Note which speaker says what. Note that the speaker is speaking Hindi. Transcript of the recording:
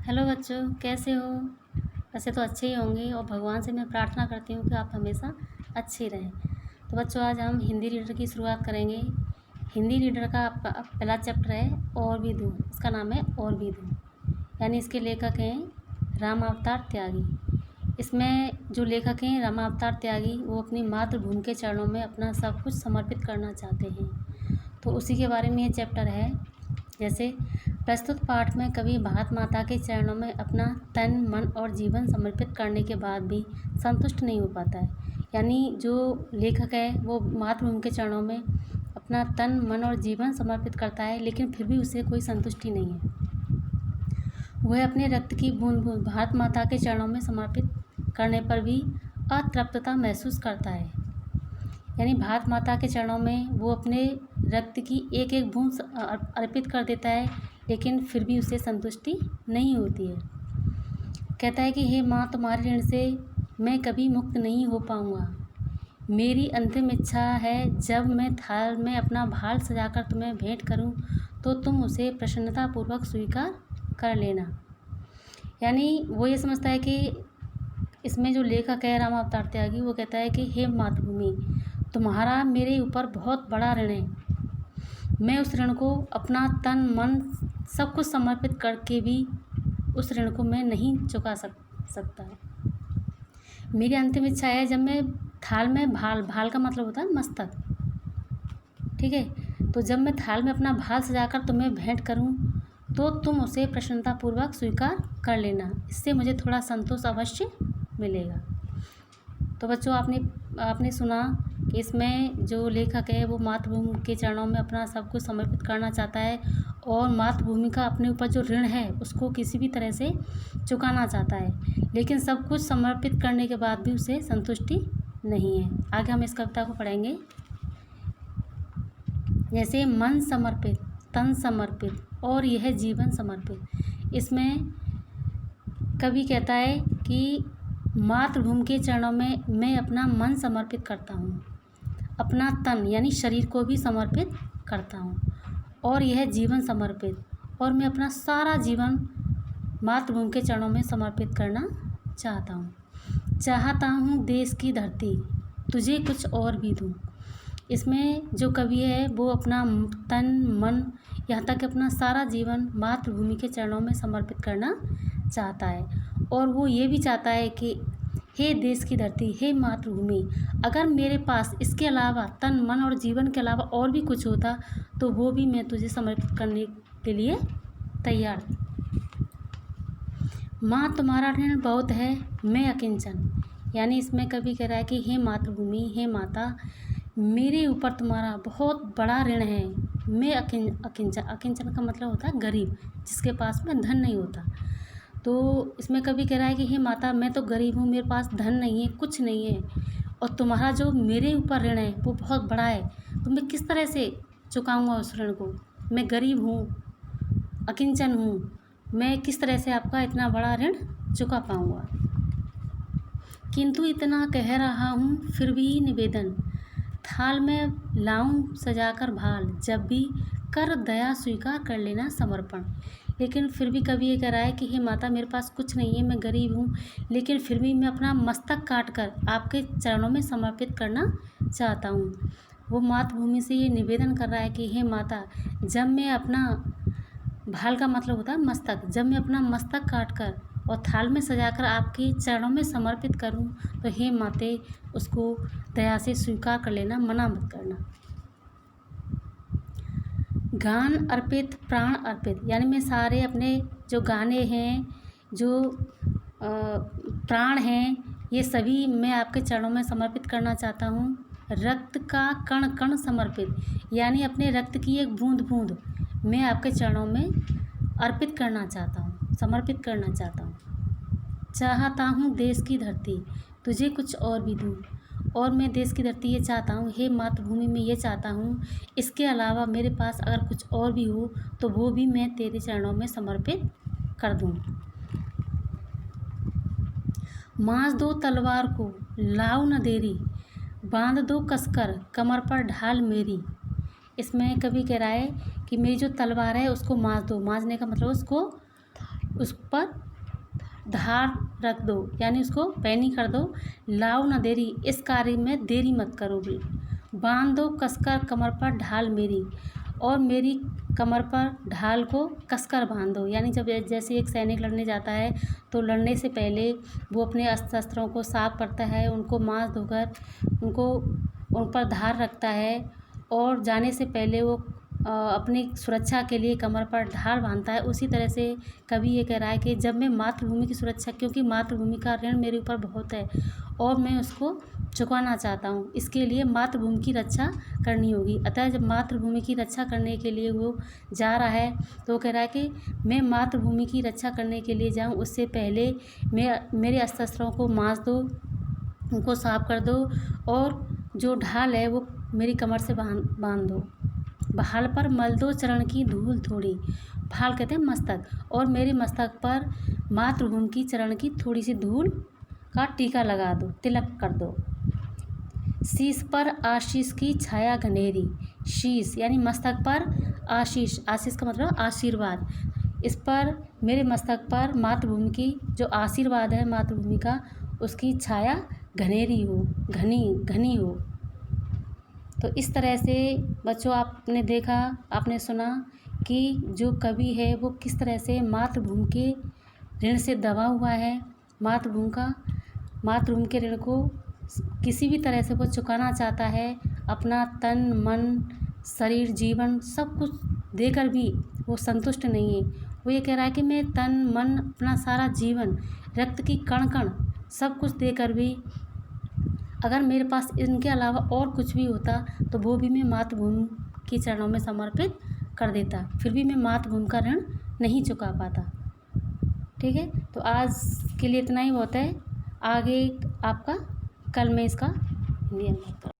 Speaker 1: हेलो बच्चों, कैसे हो? वैसे तो अच्छे ही होंगे और भगवान से मैं प्रार्थना करती हूँ कि आप हमेशा अच्छे रहें। तो बच्चों, आज हम हिंदी रीडर की शुरुआत करेंगे। हिंदी रीडर का आपका पहला चैप्टर है और भी दूँ। इसका नाम है और भी दूँ, यानी इसके लेखक हैं राम अवतार त्यागी। इसमें जो लेखक हैं राम अवतार त्यागी, वो अपनी मातृभूमि के चरणों में अपना सब कुछ समर्पित करना चाहते हैं। तो उसी के बारे में ये चैप्टर है। जैसे प्रस्तुत पाठ में कवि भारत माता के चरणों में अपना तन मन और जीवन समर्पित करने के बाद भी संतुष्ट नहीं हो पाता है। यानी जो लेखक है वो मातृभूमि के चरणों में अपना तन मन और जीवन समर्पित करता है, लेकिन फिर भी उसे कोई संतुष्टि नहीं है। वह अपने रक्त की बूंद बूंद भारत माता के चरणों में समर्पित करने पर भी अतृप्तता महसूस करता है। यानी भारत माता के चरणों में वो अपने रक्त की एक एक बूंद अर्पित कर देता है, लेकिन फिर भी उसे संतुष्टि नहीं होती है। कहता है कि हे माँ, तुम्हारे ऋण से मैं कभी मुक्त नहीं हो पाऊँगा। मेरी अंतिम इच्छा है, जब मैं थाल में अपना भाल सजाकर तुम्हें भेंट करूँ तो तुम उसे प्रसन्नतापूर्वक स्वीकार कर लेना। यानी वो ये समझता है कि इसमें जो लेखक है राम अवतार त्यागी, वो कहता है कि हे मातृभूमि, तुम्हारा मेरे ऊपर बहुत बड़ा ऋण है। मैं उस ऋण को अपना तन मन सब कुछ समर्पित करके भी उस ऋण को मैं नहीं चुका सकता। मेरी अंतिम इच्छा है, जब मैं थाल में भाल का मतलब होता है मस्तक, ठीक है, तो जब मैं थाल में अपना भाल सजाकर तुम्हें भेंट करूं तो तुम उसे प्रसन्नतापूर्वक स्वीकार कर लेना। इससे मुझे थोड़ा संतोष अवश्य मिलेगा। तो बच्चों, आपने सुना कि इसमें जो लेखक है वो मातृभूमि के चरणों में अपना सब कुछ समर्पित करना चाहता है और मातृभूमि का अपने ऊपर जो ऋण है उसको किसी भी तरह से चुकाना चाहता है, लेकिन सब कुछ समर्पित करने के बाद भी उसे संतुष्टि नहीं है। आगे हम इस कविता को पढ़ेंगे। जैसे मन समर्पित, तन समर्पित और यह जीवन समर्पित। इसमें कवि कहता है कि मातृभूमि के चरणों में मैं अपना मन समर्पित करता हूँ, अपना तन यानी शरीर को भी समर्पित करता हूँ, और यह जीवन समर्पित, और मैं अपना सारा जीवन मातृभूमि के चरणों में समर्पित करना चाहता हूँ देश की धरती, तुझे कुछ और भी दूँ। इसमें जो कवि है वो अपना तन मन यहाँ तक अपना सारा जीवन मातृभूमि के चरणों में समर्पित करना चाहता है, और वो ये भी चाहता है कि हे देश की धरती, हे मातृभूमि, अगर मेरे पास इसके अलावा तन मन और जीवन के अलावा और भी कुछ होता तो वो भी मैं तुझे समर्पित करने के लिए तैयार। माँ, तुम्हारा ऋण बहुत है, मैं अकिंचन। यानी इसमें कवि कह रहा है कि हे मातृभूमि, हे माता, मेरे ऊपर तुम्हारा बहुत बड़ा ऋण है। मैं अकिंचन, अकिंचन का मतलब होता है गरीब, जिसके पास में धन नहीं होता। तो इसमें कवि कह रहा है कि हे माता, मैं तो गरीब हूँ, मेरे पास धन नहीं है, कुछ नहीं है, और तुम्हारा जो मेरे ऊपर ऋण है वो बहुत बड़ा है, तो मैं किस तरह से चुकाऊँगा उस ऋण को? मैं गरीब हूँ, अकिंचन हूँ, मैं किस तरह से आपका इतना बड़ा ऋण चुका पाऊँगा? किंतु इतना कह रहा हूँ फिर भी निवेदन, थाल में लाऊं सजाकर भाल, जब भी कर दया स्वीकार कर लेना समर्पण। लेकिन फिर भी कवि ये कह रहा है कि हे माता, मेरे पास कुछ नहीं है, मैं गरीब हूँ, लेकिन फिर भी मैं अपना मस्तक काट कर आपके चरणों में समर्पित करना चाहता हूँ। वो मातृभूमि से ये निवेदन कर रहा है कि हे माता, जब मैं अपना भाल का मतलब होता है मस्तक, जब मैं अपना मस्तक काट कर और थाल में सजाकर आपके चरणों में समर्पित करूं तो हे माते, उसको दया से स्वीकार कर लेना, मना मत करना। गान अर्पित, प्राण अर्पित, यानी मैं सारे अपने जो गाने हैं, जो प्राण हैं, ये सभी मैं आपके चरणों में समर्पित करना चाहता हूँ। रक्त का कण कण समर्पित, यानी अपने रक्त की एक बूंद बूंद मैं आपके चरणों में अर्पित करना चाहता हूँ, समर्पित करना चाहता हूँ देश की धरती, तुझे कुछ और भी दूँ। और मैं देश की धरती ये चाहता हूँ, हे मातृभूमि, मैं ये चाहता हूँ, इसके अलावा मेरे पास अगर कुछ और भी हो तो वो भी मैं तेरे चरणों में समर्पित कर दूँ। माँज दो तलवार को, लाओ न देरी, बांध दो कसकर, कमर पर ढाल मेरी। इसमें कवि कह रहा है कि मेरी जो तलवार है उसको माँज दो। माँजने का मतलब उसको उस पर धार रख दो, यानी उसको पैनी कर दो। लाओ न देरी, इस कार्य में देरी मत करो भी। बांध दो कसकर कमर पर ढाल मेरी, और मेरी कमर पर ढाल को कसकर बांध दो। यानी जब जैसे एक सैनिक लड़ने जाता है तो लड़ने से पहले वो अपने अस्त्र शस्त्रों को साफ करता है, उनको मांस धोकर उनको उन पर धार रखता है, और जाने से पहले वो अपनी सुरक्षा के लिए कमर पर ढाल बांधता है। उसी तरह से कवि ये कह रहा है कि जब मैं मातृभूमि की सुरक्षा, क्योंकि मातृभूमि का ऋण मेरे ऊपर बहुत है और मैं उसको चुकाना चाहता हूँ, इसके लिए मातृभूमि की रक्षा करनी होगी। अतः जब मातृभूमि की रक्षा करने के लिए वो जा रहा है तो वो कह रहा है कि मैं मातृभूमि की रक्षा करने के लिए जाऊँ, उससे पहले मेरे अस्त्र शस्त्रों को मांस दो, उनको साफ कर दो, और जो ढाल है वो मेरी कमर से बांध दो। भाल पर मल दो चरण की धूल थोड़ी, भाल कहते हैं मस्तक, और मेरे मस्तक पर मातृभूमि की चरण की थोड़ी सी धूल का टीका लगा दो, तिलक कर दो। शीश पर आशीष की छाया घनेरी, शीश यानी मस्तक पर आशीष, आशीष का मतलब आशीर्वाद, इस पर मेरे मस्तक पर मातृभूमि की जो आशीर्वाद है मातृभूमि का, उसकी छाया घनेरी हो, घनी हो। तो इस तरह से बच्चों आपने देखा, आपने सुना कि जो कवि है वो किस तरह से मातृभूमि के ऋण से दबा हुआ है, मातृभूमि के ऋण को किसी भी तरह से वो चुकाना चाहता है। अपना तन मन शरीर जीवन सब कुछ देकर भी वो संतुष्ट नहीं है। वो ये कह रहा है कि मैं तन मन अपना सारा जीवन, रक्त की कण कण सब कुछ देकर भी अगर मेरे पास इनके अलावा और कुछ भी होता तो वो भी मैं मातृभूमि के चरणों में समर्पित कर देता, फिर भी मैं मातृभूमि का ऋण नहीं चुका पाता। ठीक है, तो आज के लिए इतना ही बहुत है। आगे आपका कल मैं इसका हिंदी अनुवाद करूँगा।